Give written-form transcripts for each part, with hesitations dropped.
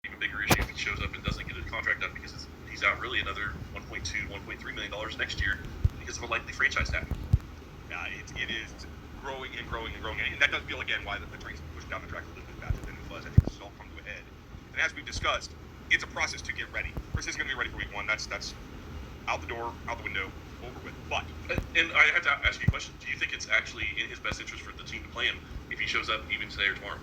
even bigger issue if he shows up and doesn't get a contract done because he's out really another $1.2, $1.3 million next year because of a likely franchise tag. It is growing and growing and growing, and that does feel again why the train's pushed down the track a little bit faster than it was. I think this has all come to a head, and as we've discussed, it's a process to get ready. Chris isn't going to be ready for week one. That's out the door, out the window, over with. But and I have to ask you a question: do you think it's actually in his best interest for the team to play him if he shows up even today or tomorrow?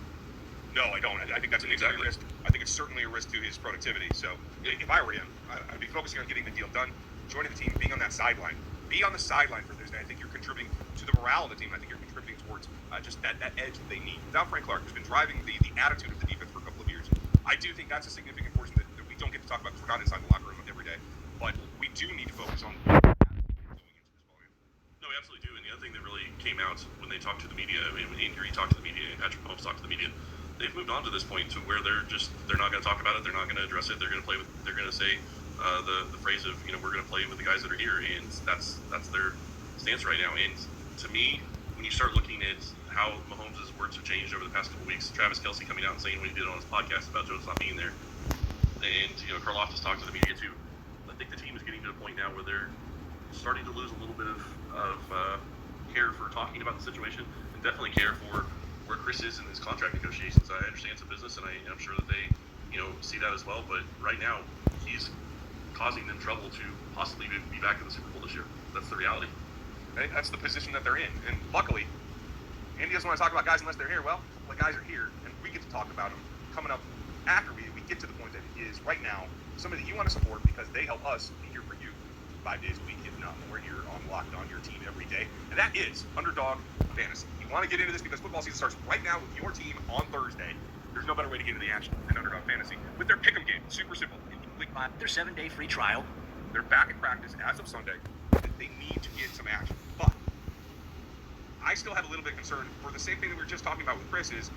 No, I don't. I think that's an exactly risk. I think it's certainly a risk to his productivity. So if I were him, I'd be focusing on getting the deal done, joining the team, being on that sideline. Be on the sideline for Thursday. I think you're contributing to the morale of the team. I think you're contributing towards just that edge that they need. Without Frank Clark, who's been driving the attitude of the defense for a couple of years, I do think that's a significant portion that we don't get to talk about because we're not inside the locker room every day. But we do need to focus on going into this ballgame. No, we absolutely do. And the other thing that really came out when they talked to the media, when Injury talked to the media and Patrick Mahomes talked to the media, they've moved on to this point to where they're not going to talk about it. They're not going to address it. They're going to say the phrase of, we're going to play with the guys that are here, and that's their stance right now. And to me, when you start looking at how Mahomes' words have changed over the past couple of weeks, Travis Kelce coming out and saying what he did on his podcast about Jones not being there, and Karlaftis talked to the media too. I think the team is getting to a point now where they're starting to lose a little bit of care for talking about the situation, and definitely care for where Chris is in his contract negotiations. I understand it's a business, and I'm sure that they see that as well. But right now, he's causing them trouble to possibly be back in the Super Bowl this year. That's the reality. That's the position that they're in. And luckily, Andy doesn't want to talk about guys unless they're here. Well, the guys are here, and we get to talk about them coming up after we get to the point that it is right now somebody that you want to support because they help us be here for you 5 days a week, if not more, here on Locked On, your team every day. And that is Underdog Fantasy. You want to get into this because football season starts right now with your team on Thursday. There's no better way to get into the action than Underdog Fantasy with their Pick'em game. Super simple. Week 5, their 7-day free trial. They're back in practice as of Sunday. They need to get some action. But I still have a little bit of concern for the same thing that we were just talking about with Chris is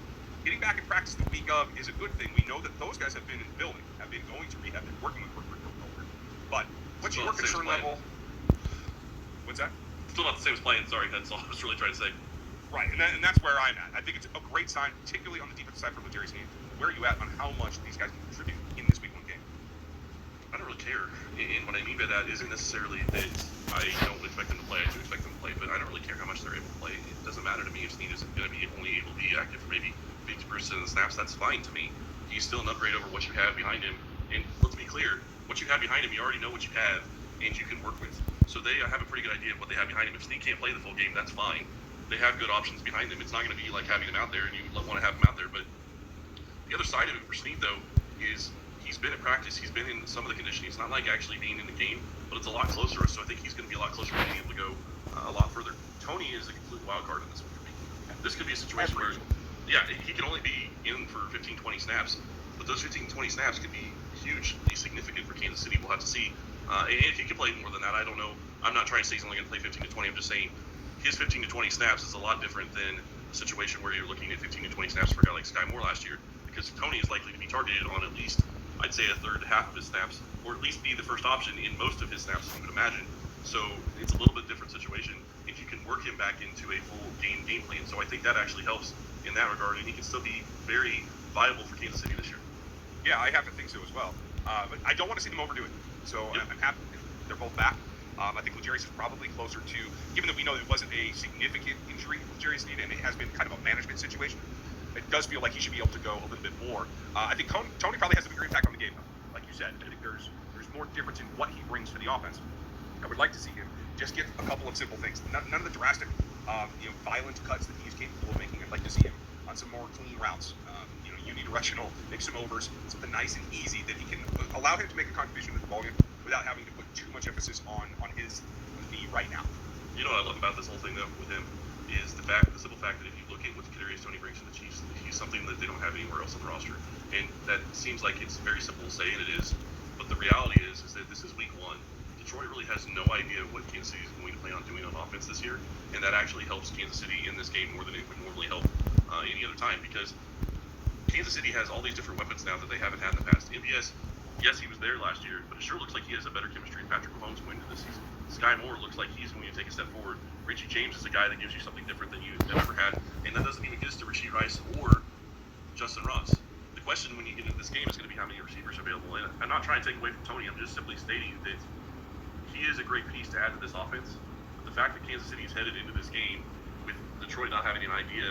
getting back in practice the week of is a good thing. We know that those guys have been in the building, have been going to rehab, they're working with But what's your concern level? What's that? Still not the same as playing. Sorry, that's all I was really trying to say. Right, and that's where I'm at. I think it's a great sign, particularly on the defensive side for L'Jarius Sneed. Where are you at on how much these guys can contribute in this week 1 game? I don't really care. And what I mean by that isn't necessarily that I don't expect them to play. I do expect them to play, but I don't really care how much they're able to play. It doesn't matter to me if Sneed isn't going to be only able to be active for maybe 50% of the snaps. That's fine to me. He's still an upgrade over what you have behind him. And let's be clear, what you have behind him, you already know what you have, and you can work with. So they have a pretty good idea of what they have behind him. If Sneed can't play the full game, that's fine. They have good options behind them. It's not going to be like having him out there and you want to have him out there. But the other side of it for Sneed, though, is he's been at practice. He's been in some of the conditioning. It's not like actually being in the game, but it's a lot closer. So I think he's going to be a lot closer to being able to go a lot further. Tony is a complete wild card in this one for me. This could be a situation where, he can only be in for 15, 20 snaps, but those 15, 20 snaps could be hugely significant for Kansas City. We'll have to see. And if he can play more than that, I don't know. I'm not trying to say he's only going to play 15 to 20. I'm just saying his 15 to 20 snaps is a lot different than a situation where you're looking at 15 to 20 snaps for a guy like Sky Moore last year, because Tony is likely to be targeted on at least, I'd say, a third to half of his snaps, or at least be the first option in most of his snaps, I would imagine. So it's a little bit different situation if you can work him back into a full game plan. So I think that actually helps in that regard, and he can still be very viable for Kansas City this year. Yeah, I have to think so as well. But I don't want to see them overdo it. So I'm happy they're both back. I think L'Jarius is probably closer to, given that we know that it wasn't a significant injury with L'Jarius Sneed and it has been kind of a management situation, it does feel like he should be able to go a little bit more. I think Tony probably has a bigger impact on the game, though. Like you said, I think there's more difference in what he brings to the offense. I would like to see him just get a couple of simple things. None of the drastic, violent cuts that he's capable of making. I'd like to see him on some more clean routes. Unidirectional, make some overs, something nice and easy that he can allow him to make a contribution to the ballgame without having to put too much emphasis on his knee right now. You know what I love about this whole thing, though, with him is the simple fact that if you look at what Kadarius Toney brings to the Chiefs, he's something that they don't have anywhere else on the roster. And that seems like it's very simple to say, and it is. But the reality is that this is week 1. Detroit really has no idea what Kansas City is going to plan on doing on offense this year, and that actually helps Kansas City in this game more than it would normally help any other time, because Kansas City has all these different weapons now that they haven't had in the past. MVS, yes, he was there last year, but it sure looks like he has a better chemistry with Patrick Mahomes going into this season. Sky Moore looks like he's going to take a step forward. Richie James is a guy that gives you something different than you've ever had, and that doesn't even get us to Rashee Rice or Justin Ross. The question when you get into this game is going to be how many receivers are available. And I'm not trying to take away from Tony. I'm just simply stating that he is a great piece to add to this offense. But the fact that Kansas City is headed into this game with Detroit not having an idea